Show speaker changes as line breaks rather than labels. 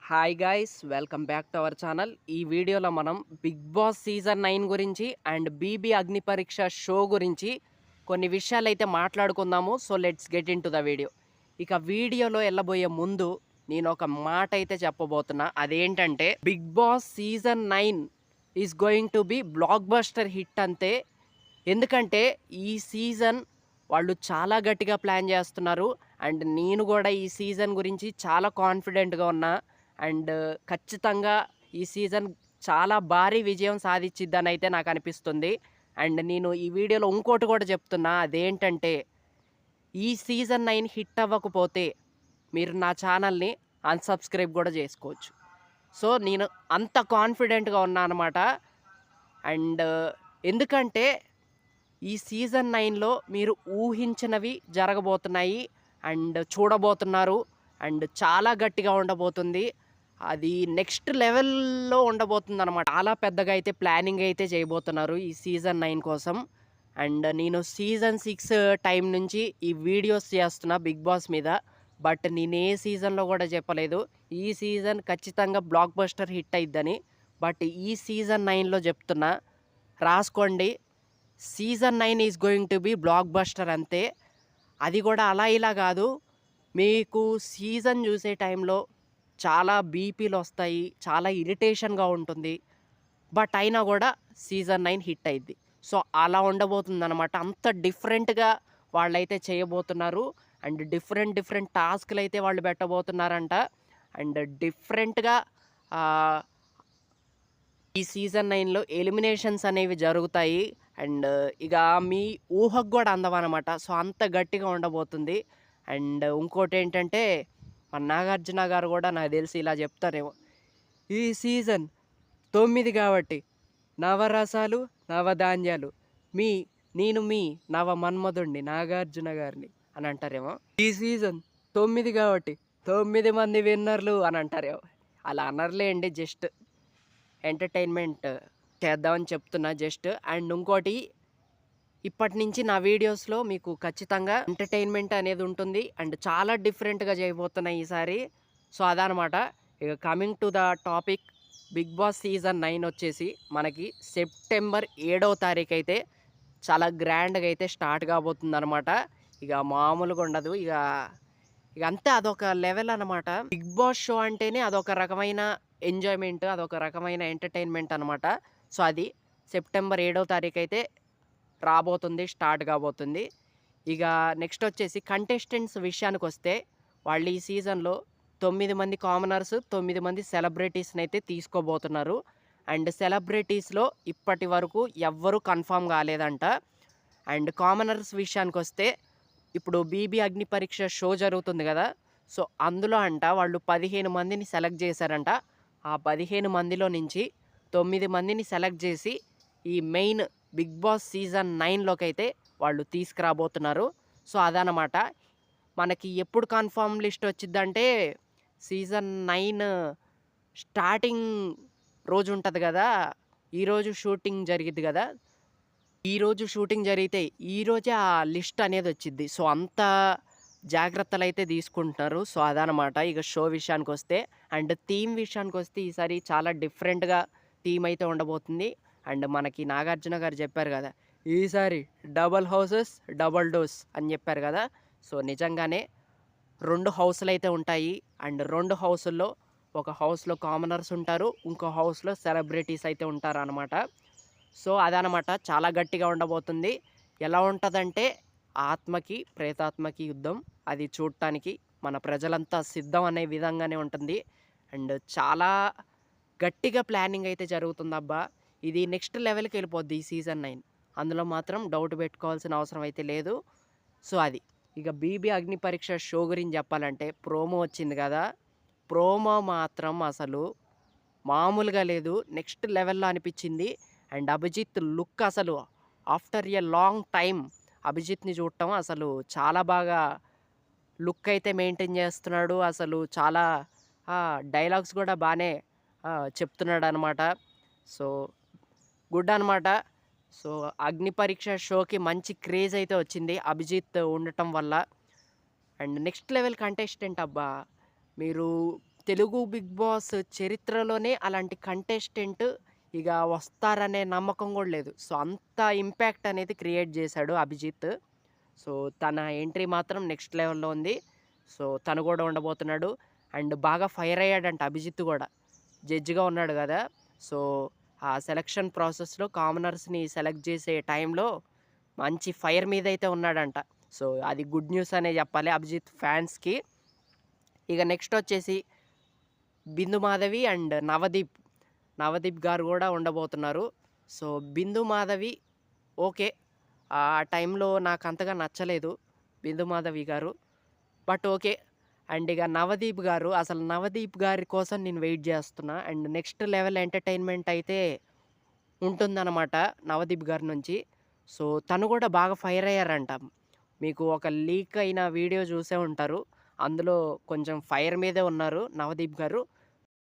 Hi guys, welcome back to our channel. ఈ వీడియోలో మనం బిగ్ బాస్ సీజన్ 9 గురించి అండ్ బీబీ అగ్ని పరీక్ష షో గురించి కొన్ని విషయాలైతే మాట్లాడుకుందాము. So let's get in to the video. ఇక వీడియోలో వెళ్ళబోయే ముందు నేను ఒక మాట అయితే చెప్పబోతున్నా. అదేంటంటే Bigg Boss season 9 is going to be blockbuster hit అంతే. ఎందుకంటే ఈ సీజన్ వాళ్ళు చాలా గట్టిగా ప్లాన్ చేస్తున్నారు. అండ్ నేను కూడా ఈ సీజన్ గురించి చాలా కాన్ఫిడెంట్గా ఉన్నా. అండ్ ఖచ్చితంగా ఈ సీజన్ చాలా భారీ విజయం సాధించిద్దని అయితే నాకు అనిపిస్తుంది. అండ్ నేను ఈ వీడియోలో ఇంకోటి కూడా చెప్తున్నా. అదేంటంటే ఈ సీజన్ 9 హిట్ అవ్వకపోతే మీరు నా ఛానల్ని అన్సబ్స్క్రైబ్ కూడా చేసుకోవచ్చు. సో నేను అంత కాన్ఫిడెంట్గా ఉన్నా అనమాట. అండ్ ఎందుకంటే ఈ సీజన్ 9లో మీరు ఊహించినవి జరగబోతున్నాయి అండ్ చూడబోతున్నారు. అండ్ చాలా గట్టిగా ఉండబోతుంది. అది నెక్స్ట్ లెవెల్‌లో ఉండబోతుందనమాట. చాలా పెద్దగా అయితే ప్లానింగ్ అయితే చేయబోతున్నారు ఈ సీజన్ 9 కోసం. అండ్ నేను సీజన్ 6 టైం నుంచి ఈ వీడియోస్ చేస్తున్నా బిగ్ బాస్ మీద. బట్ నేను ఏ సీజన్‌లో కూడా చెప్పలేదు ఈ సీజన్ ఖచ్చితంగా బ్లాక్ బస్టర్ హిట్ అయిద్దని. బట్ ఈ సీజన్ 9లో చెప్తున్నా, రాసుకోండి. Season 9 is going to be blockbuster అంతే. అది కూడా అలా ఇలా కాదు. మీకు సీజన్ చూసే టైంలో చాలా బీపీలొస్తాయి. చాలా ఇరిటేషన్‌గా ఉంటుంది. బట్ అయినా కూడా సీజన్ 9 హిట్ అయిద్ది. సో, అలా ఉండబోతుందనమాట. అంత డిఫరెంట్‌గా వాళ్ళైతే చేయబోతున్నారు. అండ్ డిఫరెంట్ టాస్క్‌లైతే వాళ్ళు పెట్టబోతున్నారంట. అండ్ డిఫరెంట్‌గా ఆహ్, ఈ సీజన్ 9లో ఎలిమినేషన్స్ అనేవి జరుగుతాయి. అండ్ ఇక మీ ఊహకు కూడా అందవనమాట. సో, అంత గట్టిగా ఉండబోతుంది. అండ్ ఇంకోటేంటంటే మన నాగార్జున గారు కూడా నాకు తెలిసి ఇలా చెప్తారేమో. ఈ సీజన్ 9 కాబట్టి నవరసాలు, నవధాన్యాలు మీ మీ నవ మన్మధుడిని నాగార్జున గారిని అని అంటారేమో. ఈ సీజన్ 9 కాబట్టి 9 మంది విన్నర్లు అని అంటారేమో. అలా అనరులేండి, జస్ట్ ఎంటర్‌టైన్‌మెంట్ చేద్దామని చెప్తున్నా జస్ట్. అండ్ ఇంకోటి, ఇప్పటి నుంచి నా వీడియోస్‌లో మీకు ఖచ్చితంగా ఎంటర్‌టైన్‌మెంట్ అనేది ఉంటుంది. అండ్ చాలా డిఫరెంట్‌గా చేయబోతున్నా ఈసారి. సో, అదనమాట. ఇక coming to the topic, Bigg Boss season 9 వచ్చేసి మనకి సెప్టెంబర్ 7వ తారీఖైతే చాలా గ్రాండ్‌గా అయితే స్టార్ట్ కాబోతుందనమాట. ఇక మామూలుగా ఉండదు. ఇక అంతే, అదొక లెవెల్ అనమాట. బిగ్ బాస్ షో అంటేనే అదొక రకమైన ఎంజాయ్‌మెంట్, అదొక రకమైన ఎంటర్‌టైన్‌మెంట్ అనమాట. సో, అది సెప్టెంబర్ 7వ తారీఖైతే రాబోతుంది, స్టార్ట్ కాబోతుంది. ఇక నెక్స్ట్ వచ్చేసి కంటెస్టెంట్స్ విషయానికొస్తే, వాళ్ళు ఈ సీజన్‌లో 9 మంది కామనర్స్, 9 మంది సెలబ్రిటీస్‌నైతే తీసుకోబోతున్నారు. అండ్ సెలబ్రిటీస్‌లో ఇప్పటి వరకు ఎవ్వరు కన్ఫర్మ్ కాలేదంట. అండ్ కామనర్స్ విషయానికొస్తే, ఇప్పుడు 'బీబీ అగ్ని పరీక్ష' షో జరుగుతుంది కదా! సో, అందులో అంట వాళ్ళు 15 మందిని సెలెక్ట్ చేశారంట. ఆ 15 మందిలో నుంచి 9 మందిని సెలెక్ట్ చేసి ఈ మెయిన్ బిగ్ బాస్ సీజన్ 9లోకైతే వాళ్ళు తీసుకురాబోతున్నారు. సో, అదనమాట. మనకి ఎప్పుడు కన్ఫర్మ్ లిస్ట్ వచ్చిద్దంటే, సీజన్ 9 స్టార్టింగ్ రోజు ఉంటది గదా! ఈరోజు షూటింగ్ జరిగిద్ది గదా! ఈరోజు షూటింగ్ జరిగితే ఈరోజే ఆ లిస్ట్ అనేది వచ్చిద్ది. సో, అంత జాగ్రత్తలైతే తీసుకుంటున్నారు. సో, అదనమాట. ఇక షో విషయానికొస్తే. అండ్ థీమ్ విషయానికొస్తే ఈసారి చాలా డిఫరెంట్‌గా థీమ్ అయితే ఉండబోతుంది. అండ్ మనకి నాగార్జున గారు చెప్పారు గదా! ఈసారి డబుల్ హౌసెస్, డబుల్ డోర్స్ అని చెప్పారు గదా! సో, నిజంగానే 2 హౌసులైతే ఉంటాయి. అండ్ 2 హౌసుల్లో ఒక హౌస్‌లో కామనర్స్ ఉంటారు. ఇంకో హౌస్‌లో సెలబ్రిటీస్ అయితే ఉంటారనమాట. సో, అదనమాట. చాలా గట్టిగా ఉండబోతుంది. ఎలా ఉంటదంటే, ఆత్మకి, ప్రేతాత్మకి యుద్ధం. అది చూడటానికి మన ప్రజలంతా సిద్ధం అనే విధంగానే ఉంటుంది. అండ్ చాలా గట్టిగా ప్లానింగ్ అయితే జరుగుతుందబ్బా! ఇది నెక్స్ట్ లెవెల్‌కెళ్ళిపోద్ది ఈ సీజన్ 9. అందులో మాత్రం డౌట్ పెట్టుకోవాల్సిన అవసరం అయితే లేదు. సో, అది. ఇక 'బీబీ అగ్ని పరీక్ష' షో గురించి చెప్పాలంటే, ప్రోమో వచ్చింది కదా! ప్రోమో మాత్రం అసలు మామూలుగా లేదు. నెక్స్ట్ లెవెల్‌లో అనిపిచ్చింది. అండ్ అభిజిత్ లుక్ అసలు ఆఫ్టర్ ఎ లాంగ్ టైమ్ అభిజిత్‌ని చూడటం అసలు చాలా బాగా లుక్ అయితే మెయింటైన్ చేస్తున్నాడు. అసలు చాలా డైలాగ్స్ కూడా బానే చెప్తున్నాడనమాట. సో, గుడ్ అనమాట. సో, 'అగ్ని పరీక్ష' షోకి మంచి క్రేజ్ అయితే వచ్చింది అభిజిత్ ఉండటం వల్ల. అండ్ నెక్స్ట్ లెవెల్ కంటెస్టెంట్ అబ్బా! మీరు తెలుగు బిగ్ బాస్ చరిత్రలోనే అలాంటి కంటెస్టెంట్ ఇక వస్తారనే నమ్మకం కూడా లేదు. సో, అంత ఇంపాక్ట్ అనేది క్రియేట్ చేశాడు అభిజిత్. సో, తన ఎంట్రీ మాత్రం నెక్స్ట్ లెవెల్‌లో ఉంది. సో, తను కూడా ఉండబోతున్నాడు. అండ్ బాగా ఫైర్ అయ్యాడంట అభిజిత్ కూడా. జడ్జిగా ఉన్నాడు కదా! సో, ఆ సెలక్షన్ ప్రాసెస్‌లో కామనర్స్‌ని సెలెక్ట్ చేసే టైంలో మంచి ఫైర్ మీదైతే ఉన్నాడంట. సో, అది గుడ్ న్యూస్ అనే చెప్పాలి అభిజిత్ ఫ్యాన్స్‌కి. ఇక నెక్స్ట్ వచ్చేసి బిందు మాధవి అండ్ నవదీప్ గారు కూడా ఉండబోతున్నారు. సో, బిందు మాధవి ఓకే. ఆ టైంలో నాకు అంతగా నచ్చలేదు బిందు మాధవి గారు. But okay. అండ్ ఇక నవదీప్ గారు, అసలు నవదీప్ గారి కోసం నేను వెయిట్ చేస్తున్నా. అండ్ నెక్స్ట్ లెవెల్ ఎంటర్‌టైన్‌మెంట్ అయితే ఉంటుందన్నమాట నవదీప్ గారి నుంచి. సో, తను కూడా బాగా ఫైర్ అయ్యారంట. మీకు ఒక లీక్ అయిన వీడియో చూసే ఉంటారు. అందులో కొంచెం ఫైర్ మీదే ఉన్నారు నవదీప్ గారు.